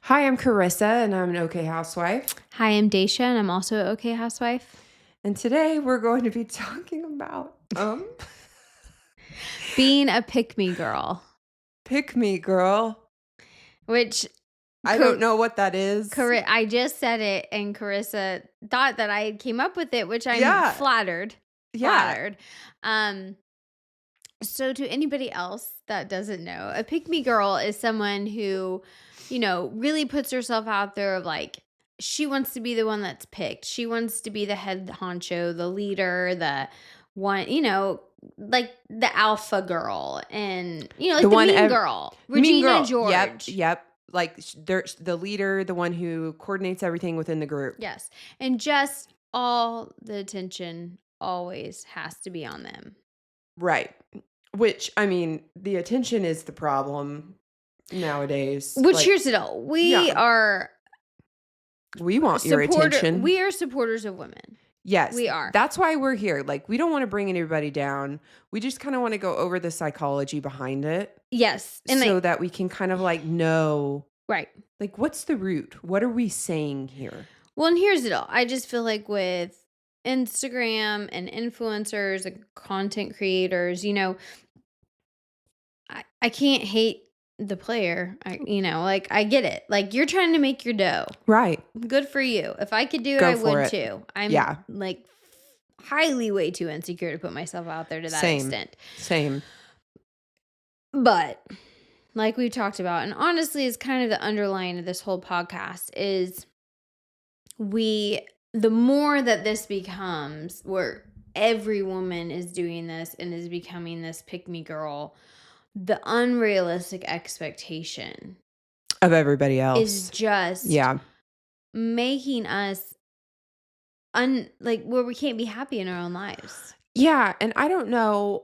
Hi, I'm Carissa, and I'm an OK housewife. Hi, I'm Daisha, and I'm also an OK housewife. And today we're going to be talking about Being a pick-me girl, pick me girl. which I don't know what that is. I just said it, and Carissa thought that I came up with it, which I'm Yeah. flattered. Yeah. Flattered. Um, so to anybody else that doesn't know, a pick-me girl is someone who, really puts herself out there of like she wants to be the one that's picked. She wants to be the head honcho, the leader, the one, like the alpha girl and like the mean girl. Mean Regina girl. George. Yep. Like they're the leader, the one who coordinates everything within the group. Yes. And just all the attention always has to be on them. Right. Which, I mean, the attention is the problem nowadays. Which here's the deal. We want your attention. We are supporters of women. Yes. We are. That's why we're here. Like, we don't want to bring anybody down. We just kind of want to go over the psychology behind it. Yes. And so that we can kind of like know. Right. Like, what's the root? What are we saying here? Well, and here's it all. I just feel like with Instagram and influencers and content creators, I can't hate the player. I get it. Like, you're trying to make your dough. Right. Good for you. If I could do it, I would too. I'm like highly way too insecure to put myself out there to that extent. Same. But like we've talked about, and honestly is kind of the underlying of this whole podcast is the more that this becomes where every woman is doing this and is becoming this pick-me girl, the unrealistic expectation of everybody else is just making us where we can't be happy in our own lives. Yeah. And I don't know,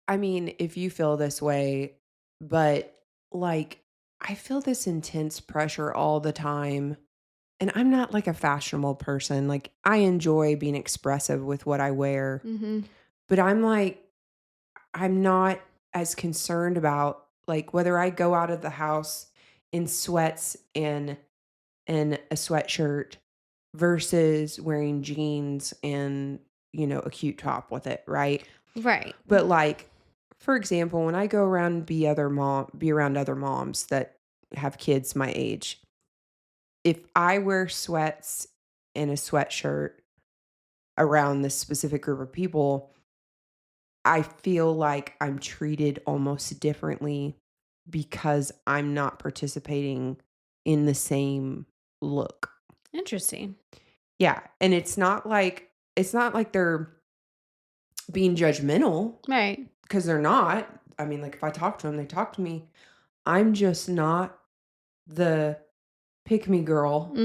I mean, if you feel this way, but like, I feel this intense pressure all the time. And I'm not like a fashionable person. Like, I enjoy being expressive with what I wear. Mm-hmm. But I'm not as concerned about like whether I go out of the house in sweats and a sweatshirt versus wearing jeans and, a cute top with it, right? Right. But like, for example, when I go around and be around other moms that have kids my age, if I wear sweats and a sweatshirt around this specific group of people, I feel like I'm treated almost differently because I'm not participating in the same look. Interesting. Yeah, and it's not like they're being judgmental. Right. Because they're not. I mean, like if I talk to them, they talk to me. I'm just not the pick me girl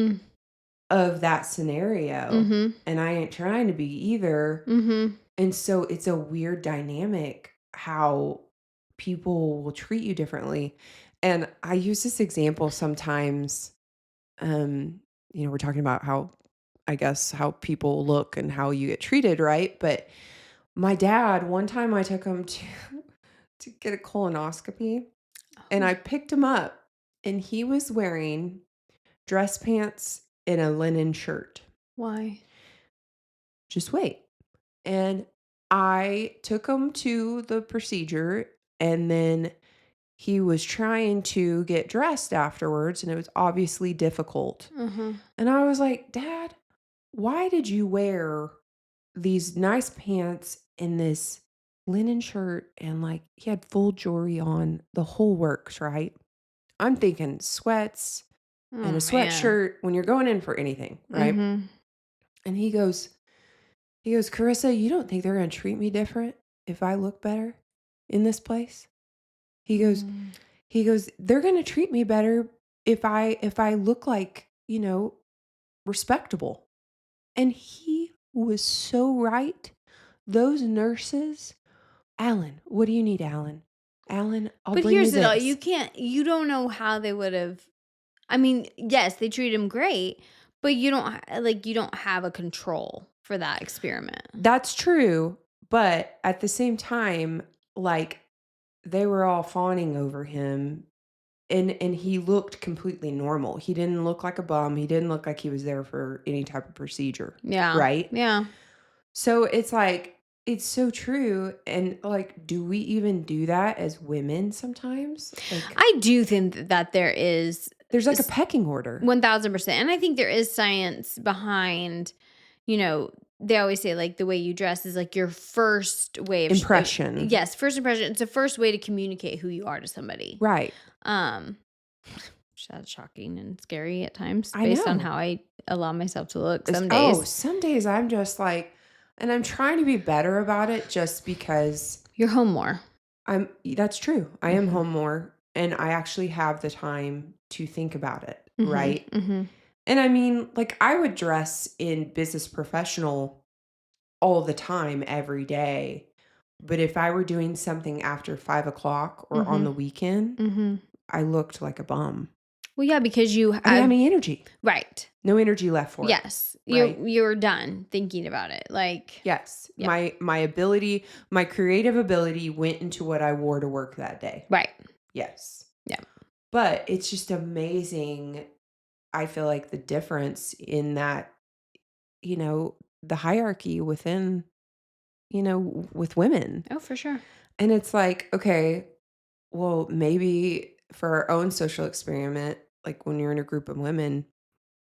of that scenario. Mm-hmm. And I ain't trying to be either. Mm-hmm. And so it's a weird dynamic how people will treat you differently. And I use this example sometimes. We're talking about how people look and how you get treated, right? But my dad, one time I took him to get a colonoscopy and I picked him up and he was wearing dress pants and a linen shirt. Why? Just wait. And I took him to the procedure and then he was trying to get dressed afterwards and it was obviously difficult. Mm-hmm. And I was like, Dad, why did you wear these nice pants and this linen shirt? And like he had full jewelry on, the whole works, right? I'm thinking sweats and a sweatshirt when you're going in for anything, right? Mm-hmm. And he goes, Carissa, you don't think they're going to treat me different if I look better in this place? He goes, they're going to treat me better if I look like, respectable. And he was so right. Those nurses, Alan, what do you need, Alan? Alan, I'll bring you this. But here's the deal. You don't know how they would have. I mean, yes, they treat him great, but you don't have a control for that experiment. That's true. But at the same time, like they were all fawning over him and he looked completely normal. He didn't look like a bum. He didn't look like he was there for any type of procedure, Yeah. right? Yeah. So it's like it's so true, and, like, do we even do that as women sometimes? Like, I do think that there is there's, like, a pecking order. 1000%. And I think there is science behind, they always say like the way you dress is like your first way of Impression. yes, first impression. It's the first way to communicate who you are to somebody. Right. Um, that's shocking and scary at times I based on know. how I allow myself to look It's some oh, days. some days I'm just like and I'm trying to be better about it just because You're home more. that's true. I am Mhm. home more, and I actually have the time to think about it, Mhm. right? Mhm. And I mean, like, I would dress in business professional all the time, every day. But if I were doing something after 5 o'clock or on Mhm. the weekend, Mhm. I looked like a bum. Well, yeah, because you I didn't have have any energy. right. No energy left for it, Yes, right? you're done thinking about it. Like, Yes. yeah, My ability, my creative ability went into what I wore to work that day. right. Yes. Yeah. But it's just amazing. I feel like the difference in that, the hierarchy within, with women. Oh, for sure. And it's like, okay, well, maybe for our own social experiment, like when you're in a group of women,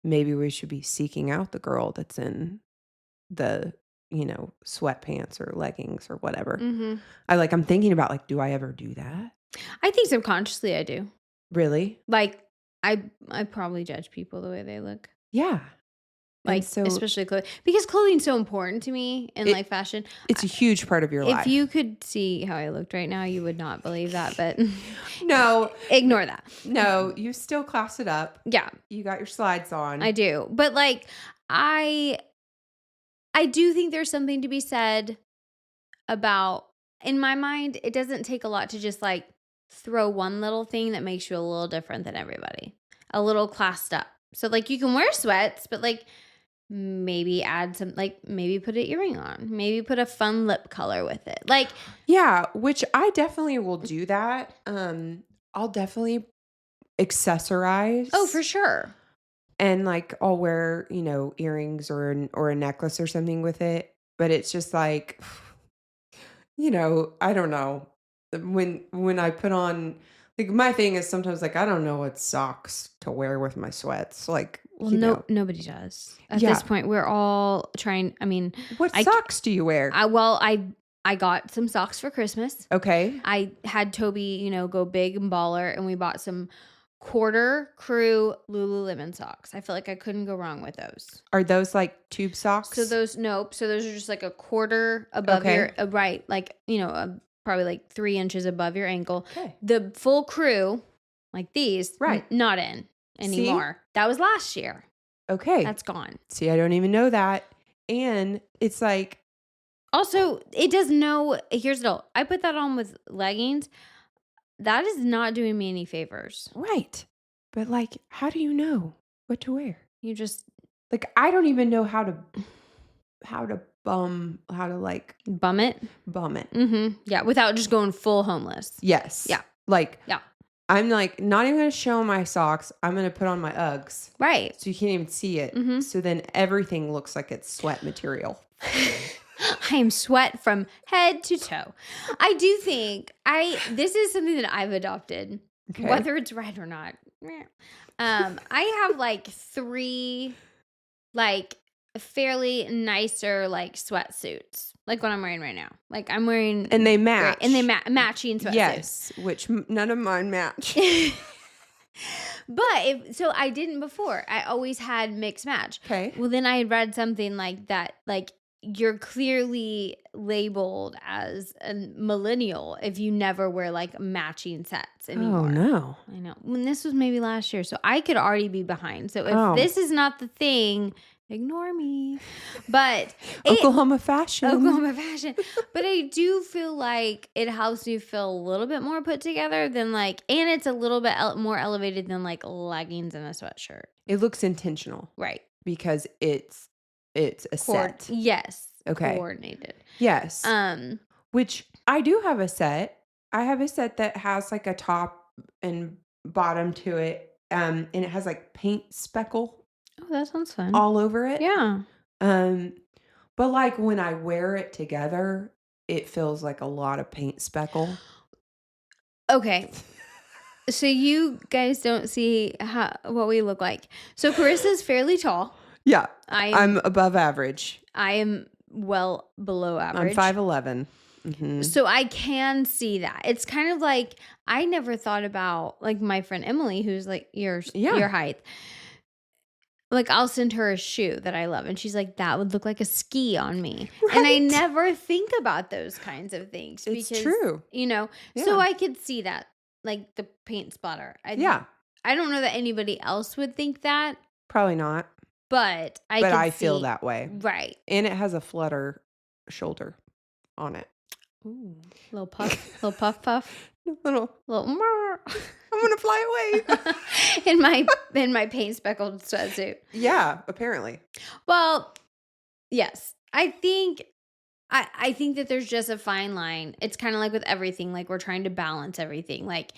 maybe we should be seeking out the girl that's in the, sweatpants or leggings or whatever. Mhm. I'm thinking about like, do I ever do that? I think subconsciously I do. Really? Like, I probably judge people the way they look. Yeah. And Like, so especially clothing because clothing's so important to me in, it like, fashion. it's a huge part of your If life. you could see how I looked right now, you would not believe that, but No, ignore that. no, you still class it up. Yeah, You got your slides I on. do. But, like, I I do think there's something to be said about in my mind, it doesn't take a lot to just, like, throw one little thing that makes you a little different than everybody, a little classed up. So, like, you can wear sweats, but, like, maybe add some like, maybe put an earring on, maybe put a fun lip color with it. Like Yeah, which I definitely will do that. I'll definitely oh, for accessorize sure. and like I'll wear, earrings or a necklace or something with it. But it's just like, I don't know. When I put on like my thing is sometimes like I don't know what socks to wear with my sweats. Like, Well, no nobody does. At this yeah. point, we're all trying I mean, What I c socks do you wear? I well, I got some socks for Christmas. Okay. I had Toby, go big and baller, and we bought some quarter crew Lululemon socks. I feel like I couldn't go wrong with those. Are those like tube So socks? those nope. So those are just like a quarter above your Okay. right, like probably like 3 inches above your ankle. Okay. The full crew, like these, Right. not in See? anymore. That was last year. Okay. That's gone. See, I don't even know that. And it's like, Also, it does no. Here's the deal. I put that on with leggings. That is not doing me any favors. right. But like, how do you know what to wear? You just Like, I don't even know how to like bum it. bum it. Mm-hmm. Yeah, without just going full homeless. Yes. Yeah. Like, Yeah. I'm like not even gonna show my socks. I'm gonna put on my Uggs Right. so you can't even see it. Mhm. So then everything looks like it's sweat material. I am sweat from head to toe. I do think this is something that I've adopted, Okay. whether it's right or not. I have like 3 like fairly nicer like sweatsuits, like what I'm wearing right now. Like I'm wearing And they great, match. and they matching sweatsuits. Yes, which none of mine match. But so I didn't before. I always had mixed match. Okay. Well, then I had read something like that, like you're clearly labeled as a millennial if you never wear like matching sets anymore. Oh no. I know. When this was maybe last year, so I could already be behind. So if Oh. this is not the thing, ignore me. But Oklahoma fashion. Oklahoma fashion. But I do feel like it helps you feel a little bit more put together than like, and it's a little bit more elevated than like leggings and a sweatshirt. It looks intentional Right. because it's a set. Yes. Okay. Coordinated. Yes. Um. Which I do have a set. I have a set that has like a top and bottom to it, and it has, like, paint speckle Oh, that sounds fun. all over it. Yeah. Um, but, like, when I wear it together, it feels like a lot of paint speckle. Okay. So you guys don't see what we look like. So Carissa's fairly tall. Yeah, I I'm am above average. I am well below I'm average. 5'11". Mhm. So I can see that. It's kind of like I never thought about like my friend Emily, who's like your Yeah. height. Like I'll send her a shoe that I love, and she's like, "That would look like a ski on me." And I Right. never think about those kinds of things It's because true. so Yeah. I could see that, like the paint splatter. Yeah. I don't know that anybody else would think that, Probably not, but I but could I feel see that way. right. And it has a flutter shoulder on it. Ooh, little puff, Little, little. I'm gonna fly away. in my paint speckled sweatsuit. Yeah, apparently. Well, yes, I think that there's just a fine line. It's kind of like with everything, like we're trying to balance everything, like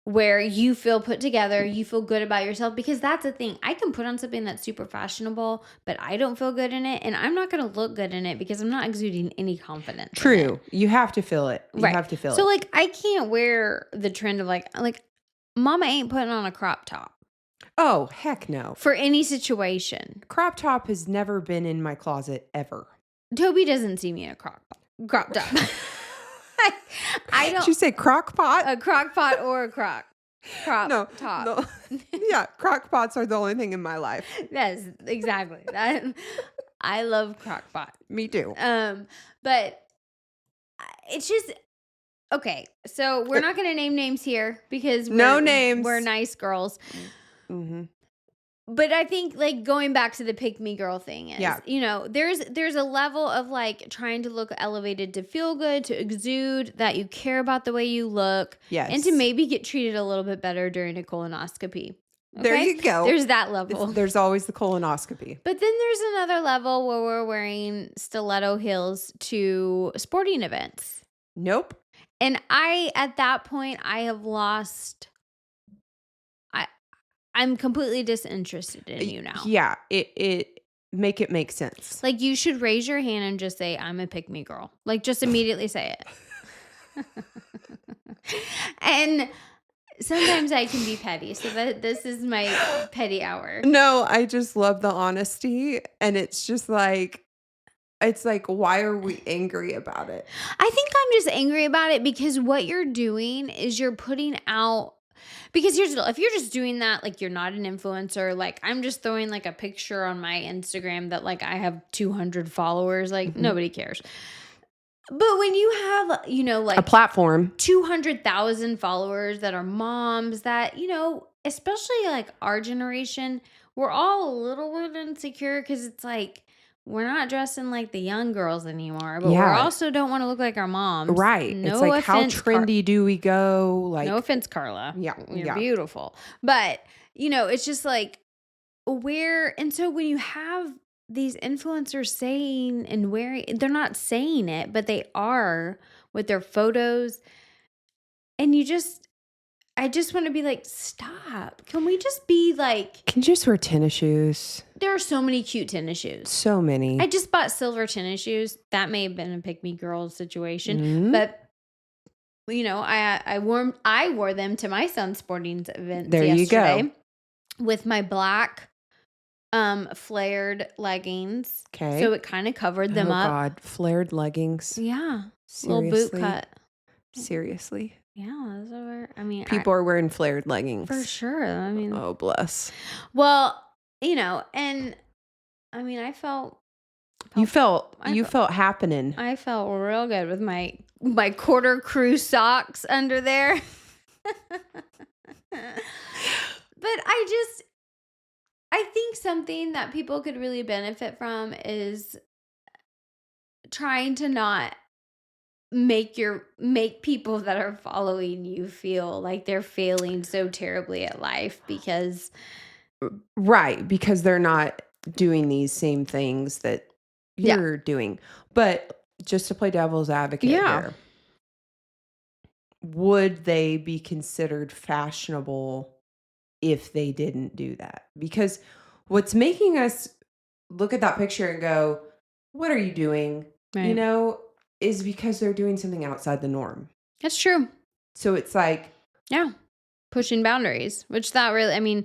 where you feel put together, you feel good about yourself, because that's the thing. I can put on something that's super fashionable, but I don't feel good in it, and I'm not going to look good in it because I'm not exuding any confidence. True. You have to feel it. You Right. have to feel So it. like I can't wear the trend of like mama ain't putting on a crop top Oh, heck no. for any situation. Crop top has never been in my closet ever. Toby doesn't see me in a crop top. I Did don't you say crock pot? a crock pot or a crop No. top. No. Yeah, crock pots are the only thing in my life. Yes, exactly. That I love crock pot. Me too. But it's just okay. So we're not going to name names here because No names. We're nice girls. Mm-hmm. But I think like going back to the pick me girl thing is, Yeah. There's a level of like trying to look elevated, to feel good, to exude that you care about the way you look, Yes. and to maybe get treated a little bit better during a colonoscopy. There you go. There's that level. There's always the colonoscopy. But then there's another level where we're wearing stiletto heels to sporting events. Nope. And at that point, I have lost. I'm completely disinterested in you now. Yeah, it make sense. Like you should raise your hand and just say, "I'm a pick me girl." Like just immediately say it. And sometimes I can be petty, so this is my petty hour. No, I just love the honesty, and it's like, why are we angry about it? I think I'm just angry about it because what you're doing is you're putting out. Because here's the deal, if you're just doing that, like you're not an influencer, like I'm just throwing like a picture on my Instagram that like I have 200 followers, like nobody cares. But when you have, like A platform. 200,000 followers that are moms that, especially like our generation, we're all a little bit insecure because it's like, we're not dressing like the young girls anymore, but we also don't want to look like our moms. Right. No it's like, how offense, trendy do we go? Like, no offense, Carla. Yeah. You're Yeah. beautiful. But, it's just like and so when you have these influencers saying and wearing, they're not saying it, but they are with their photos. And I just want to be like, stop. Can we just be like, Can you just wear tennis shoes? there are so many cute tennis shoes. So many. I just bought silver tennis shoes. That may have been a pick me girl situation, Mhm. but I wore them to my son's sporting event There you yesterday go. with my black flared leggings. Okay. So it kind of covered them oh up. God, flared leggings. Yeah. Seriously? Little boot cut. Seriously. Yeah, those are, People are wearing flared leggings. for sure. Oh, bless. Well, and I felt You felt I felt happening. I felt real good with my quarter crew socks under there. But I think something that people could really benefit from is trying to not make people that are following you feel like they're failing so terribly at life because Right, because they're not doing these same things that you're doing. But just to play devil's advocate here, would they be considered fashionable if they didn't do that? Because what's making us look at that picture and go, "What are you doing?" You Right. know, is because they're doing something outside the norm. That's true. So it's like, Yeah. Pushing boundaries, which that really, I mean,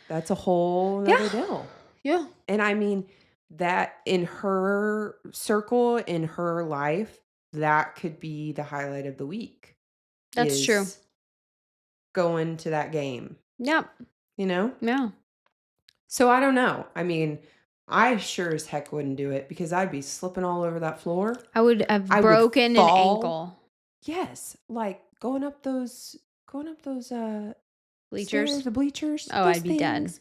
that's a whole yeah. nother deal. Yeah. And I mean, that in her circle, in her life, that could be the highlight of the week That's true. is going to that game, Yep. you know? Yeah. So I don't know. I mean, I sure as heck wouldn't do it because I'd be slipping all over that floor. I would have I would broken an fall. ankle. Yes, like going up those Bleachers. stairs, the bleachers. Oh, Those I'd be dead. things,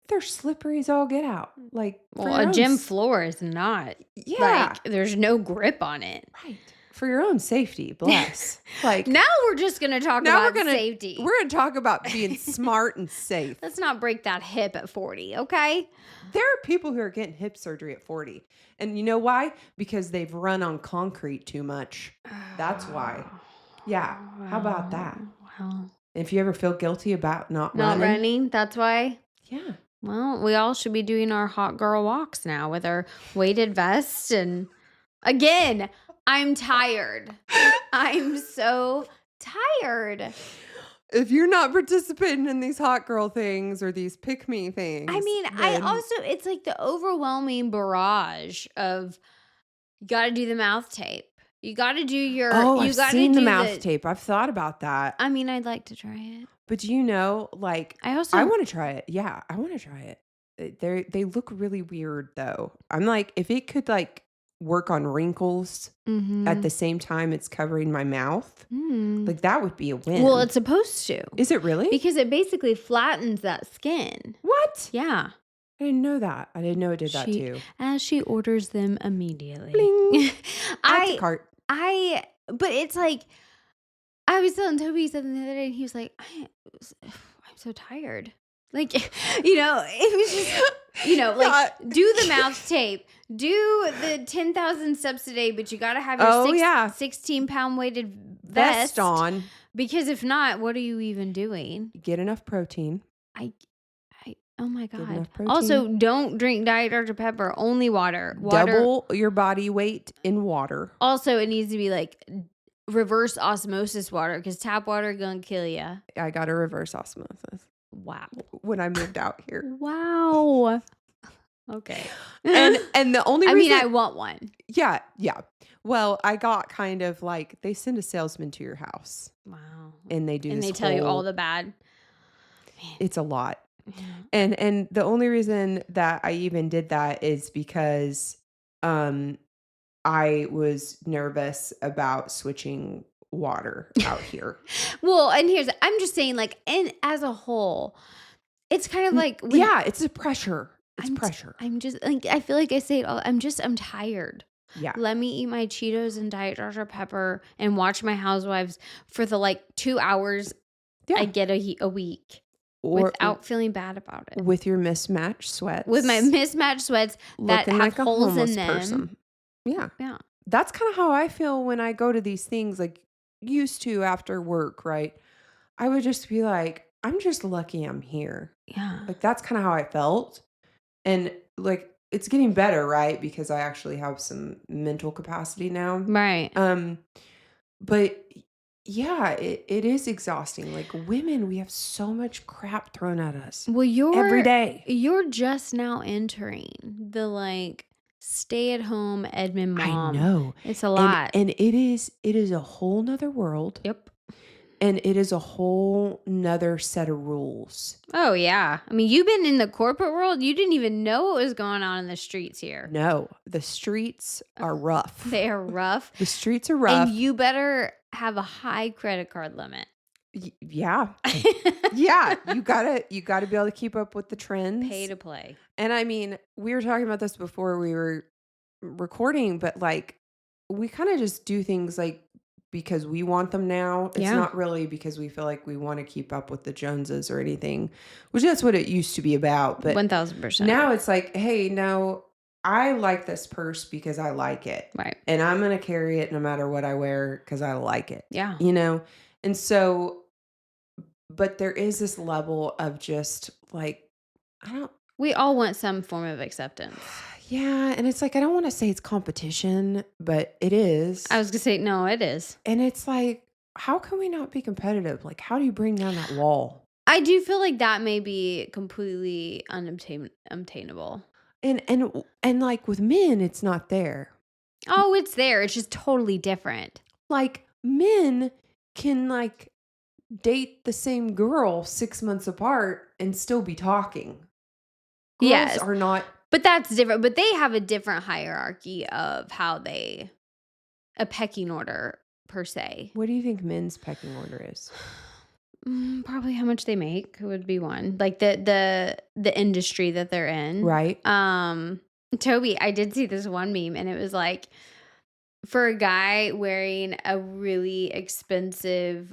they're slippery as all get out. Like for Well, your a own gym floor is not. yeah, Like, there's no grip on it. right. For your own safety, bless. Like Now we're just going to talk now about safety. we're gonna talk about being smart and safe. Let's not break that hip at 40, okay? There are people who are getting hip surgery at 40. And you know why? Because they've run on concrete too much. That's why. Yeah. How about that? Well, If you ever feel guilty about not not running. running, that's why. Yeah. Well, we all should be doing our hot girl walks now with our weighted vest. And again, I'm tired. I'm so tired. If you're not participating in these hot girl things or these pick me things. I mean, it's like the overwhelming barrage of you got to do the mouth tape. You got to do your. Oh, you I've gotta seen the do mouth tape. I've thought about that. I mean, I'd like to try it. But you know, like I also. I want to try it. Yeah, I want to try it. They look really weird though. I'm like, if it could like work on wrinkles at the same time it's covering my mouth, like that would be a win. Well, it's supposed to. Is it really? Because it basically flattens that skin. What? Yeah. I didn't know that. I didn't know it did that She- too. As she orders them immediately. Bling. Add to cart. But it's like, I was telling Toby something the other day, and he was like, I'm so tired. Like, it was just, like, do the mouth tape, do the 10,000 steps a day, but you got to have your 16-pound weighted vest on. Because if not, what are you even doing? Get enough protein. Oh my Get God. enough protein. Also, don't drink Diet Dr. Pepper, only water. Double your body weight in water. Also, it needs to be like reverse osmosis water because tap water gonna kill you. I got a reverse osmosis Wow. when I moved out here. Wow. Okay. And the only reason I want one. Yeah. Well, I got kind of like they send a salesman to your house. Wow. And they do And this they tell you all whole- the bad. It's a lot. Yeah. And the only reason that I even did that is because I was nervous about switching water out here. Well, and I'm just saying, like, and as a whole, it's kind of like it's a pressure. It's pressure. I'm just like, I feel like I say it all. I'm tired. Yeah. Let me eat my Cheetos and Diet Dr. Pepper and watch my Housewives for the like 2 hours I get a week. Or without feeling bad about it. with your mismatched sweats. With my mismatched sweats that looking have like a holes in homeless them. person. Yeah. Yeah. That's kind of how I feel when I go to these things, like used to after work, right? I would just be like, I'm just lucky I'm here. Yeah. Like that's kind of how I felt. And like it's getting better, right? Because I actually have some mental capacity now. Right. But yeah, it is exhausting. Like women, we have so much crap thrown at us. Well, every day. You're just now entering the like stay at home Edmund mom. I know. It's a lot. And it is a whole nother world. Yep. And it is a whole nother set of rules. Oh yeah. I mean, you've been in the corporate world. You didn't even know what was going on in the streets here. No, the streets are rough. They are rough. The streets are rough. And you better have a high credit card limit. Yeah. Yeah. You gotta be able to keep up with the trends. Pay to play. And I mean, we were talking about this before we were recording, but like we kind of just do things like because we want them now. It's not really because we feel like we want to keep up with the Joneses or anything, which that's what it used to be about. But 1000%. now it's like, hey, no, I like this purse because I like it. Right. And I'm going to carry it no matter what I wear because I like it. Yeah. You know? And so but there is this level of just, like, I don't We all want some form of acceptance. yeah, and it's like, I don't wanna say it's competition, but it I is. was gonna say, no, it is. And it's like, how can we not be competitive? Like, how do you bring down that wall? I do feel like that may be completely obtainable. And, like, with men, it's not there. Oh, it's there. It's just totally different. Like, men can, like, date the same girl 6 months apart and still be talking. Girls Yes, are not. but that's different. But they have a different hierarchy of a pecking order per se. What do you think men's pecking order is? Probably how much they make would be one. Like the industry that they're in. Right? Toby, I did see this one meme and it was like for a guy wearing a really expensive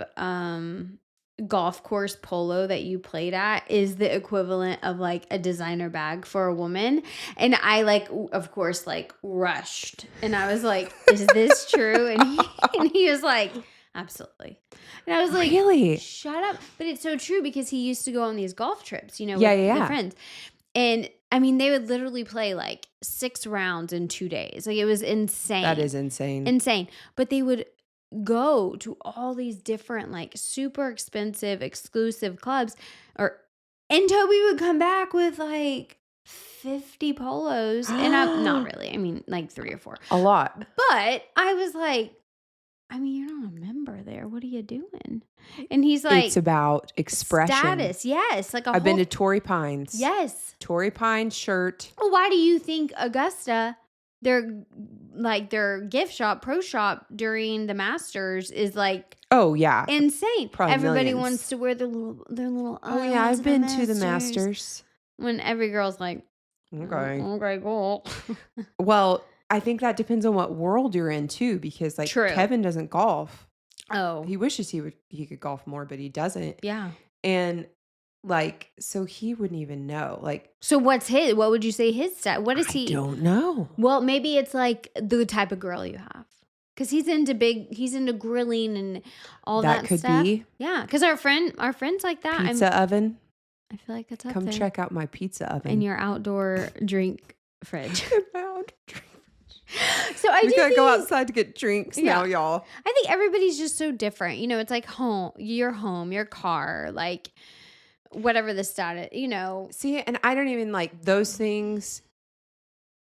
golf course polo that you played at is the equivalent of like a designer bag for a woman. And I like of course like rushed and I was like, is this true? And he was like, absolutely. And I was like, Really? shut up. But it's so true because he used to go on these golf trips, Yeah, with, yeah, with yeah. friends. And I mean, they would literally play like 6 rounds in 2 days. Like it was insane. That is insane. Insane. But they would go to all these different like super expensive exclusive clubs and Toby would come back with like 50 polos and I'm not really. I mean like 3 or 4. A lot. But I was like, I mean, you're not a member there. What are you doing? And he's like, It's about expression. status. Yes. Like I've been to Torrey Pines. Yes. Torrey Pines shirt. Well, why do you think Augusta, their gift shop, pro shop during the Masters is like Oh, yeah. insane? Probably Everybody millions. wants to wear their little. Oh, I yeah. went I've been to the Masters. When every girl's like, Okay. okay, cool. Well, I think that depends on what world you're in too, because like True. Kevin doesn't golf. Oh, He wishes he could golf more, but he doesn't. yeah. And like, so he wouldn't even know. Like, So what's his? What would you say his stat? What is I he? don't know. Well, maybe it's like the type of girl you have. Because he's into grilling and all that Could stuff. be Yeah, because our friends like that. pizza oven. I feel like that's up Come there. check out my pizza oven. In your outdoor drink fridge. So We do gotta think, go outside to get drinks now, y'all. I think everybody's just so different. It's like home, your car, like whatever the status, See, and I don't even like those things.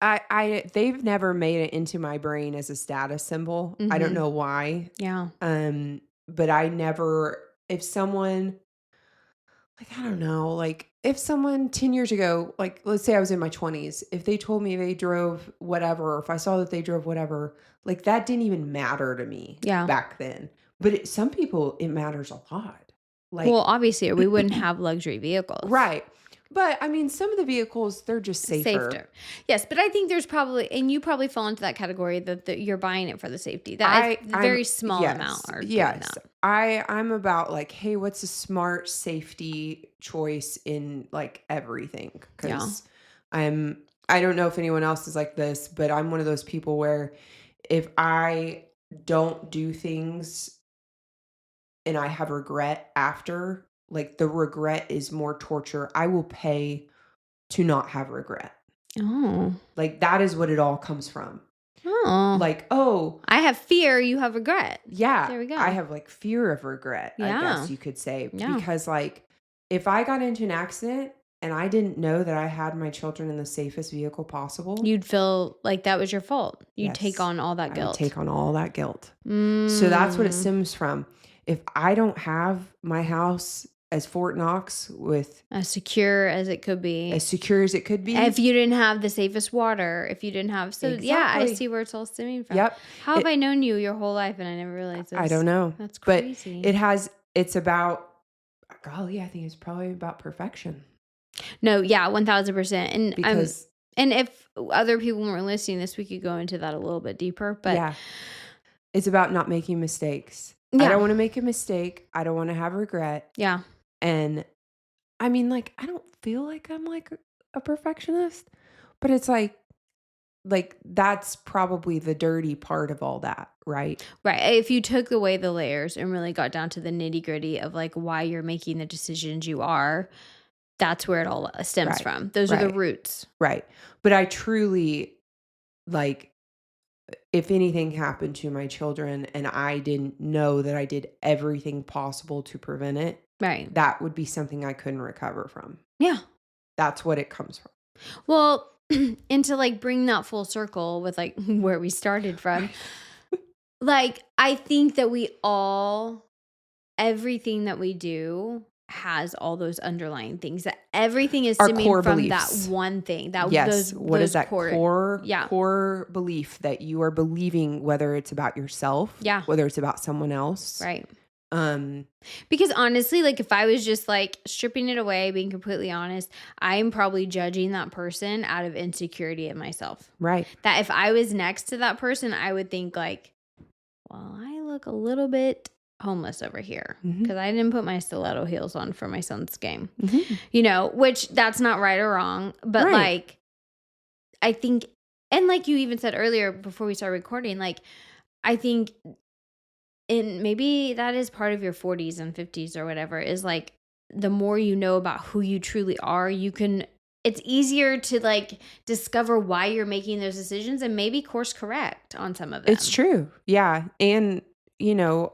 They've never made it into my brain as a status symbol. I don't Mhm. know why. Yeah. But I never, if someone, like, I don't know, like if someone 10 years ago, like let's say I was in my 20s, if they told me they drove whatever, or if I saw that they drove whatever, like that didn't even matter to me Yeah. back then. But some people, it matters a lot. Like, Well, obviously, or we wouldn't have luxury vehicles. right. But I mean, some of the vehicles, they're just safer. Yes, but I think there's probably, and you probably fall into that category that you're buying it for the safety. That is a very small amount are doing that. I'm about like, hey, what's a smart safety choice in like everything? Because I don't know if anyone else is like this, but I'm one of those people where if I don't do things and I have regret after, like the regret is more torture. I will pay to not have regret. Oh. Like that is what it all comes from. Oh. Like, oh, I have fear, you have regret. yeah. There we go. I have like fear of regret, I guess you could say. Yeah. Because like if I got into an accident and I didn't know that I had my children in the safest vehicle possible, You'd feel like that was your fault. You'd take Yes. on all that I would guilt. take on all that guilt. So that's what it stems from. If I don't have my house as Fort Knox with As secure as it could be. as secure as it could be. If you didn't have the safest water, if you didn't have, yeah, I Exactly. see where it's all stemming from. Yep. How have I known you your whole life and I never realized this? I don't know. That's But crazy. it's about, golly, I think it's probably about perfection. No, yeah, 1000%. And Because and if other people weren't listening this, we could go into that a little bit deeper. But yeah, it's about not making mistakes. Yeah. I don't want to make a mistake. I don't want to have regret. yeah, And I mean, like, I don't feel like I'm like a perfectionist, but it's like like, that's probably the dirty part of all that, right? Right. If you took away the layers and really got down to the nitty-gritty of, like, why you're making the decisions you are, that's where it all stems Right. from. Those are the Right. roots. Right. But I truly, like, if anything happened to my children and I didn't know that I did everything possible to prevent it, Right. that would be something I couldn't recover from. Yeah. That's what it comes from. Well, and to, like, bring that full circle with, like, where we started from, like, I think that we all everything that we do has all those underlying things, that everything is Our stemming core from that beliefs. one thing, that Yes. What is those that yeah. core belief that you are believing, whether it's about yourself, Yeah. whether it's about someone else? Right. Um, Because honestly, like, if I was just, like, stripping it away, being completely honest, I am probably judging that person out of insecurity in myself. right. That if I was next to that person, I would think like, well, I look a little bit homeless over here Mhm. because I didn't put my stiletto heels on for my son's game. Mhm. Which that's not right or wrong, but Right. like, I think, and like you even said earlier before we started recording, like, I think, and maybe that is part of your 40s and 50s or whatever, is like, the more you know about who you truly are, it's easier to like discover why you're making those decisions and maybe course correct on some of It's them. true. Yeah. And, you know,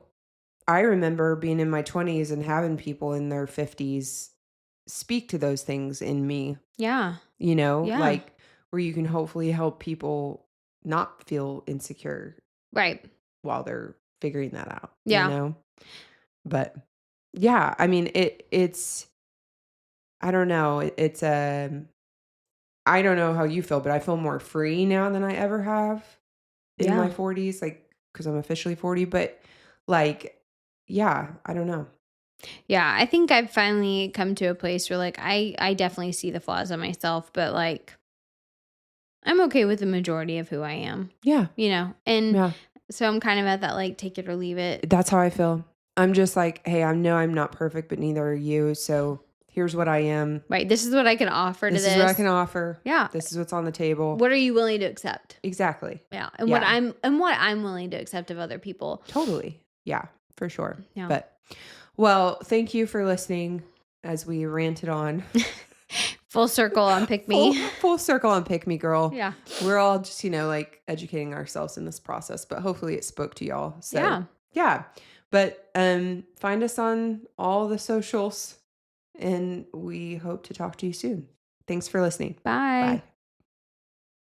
I remember being in my 20s and having people in their 50s speak to those things in me, Yeah. Yeah. like where you can hopefully help people not feel insecure Right. while they're figuring that out, Yeah. But yeah, I mean, it's, I don't know. It's, I don't know how you feel, but I feel more free now than I ever have in my Yeah. 40s, like, because I'm officially 40, but like, yeah, I don't know. Yeah. I think I've finally come to a place where like I definitely see the flaws in myself, but like I'm okay with the majority of who I am, Yeah. And Yeah. so I'm kind of at that like take it or leave it. That's how I feel. I'm just like, hey, I know I'm not perfect, but neither are you. So here's what I am. Right. This is what I can offer to This this. is what I can offer. Yeah. This is what's on the table. What are you willing to accept? Exactly. Yeah. And Yeah. what I'm willing to accept of other people. Totally. Yeah, for sure. Yeah. But, well, thank you for listening as we ranted on. Full circle on Pick Me. Full circle on Pick Me Girl. Yeah. We're all just, like educating ourselves in this process, but hopefully it spoke to y'all. So, Yeah. yeah. But find us on all the socials and we hope to talk to you soon. Thanks for listening. Bye. Bye.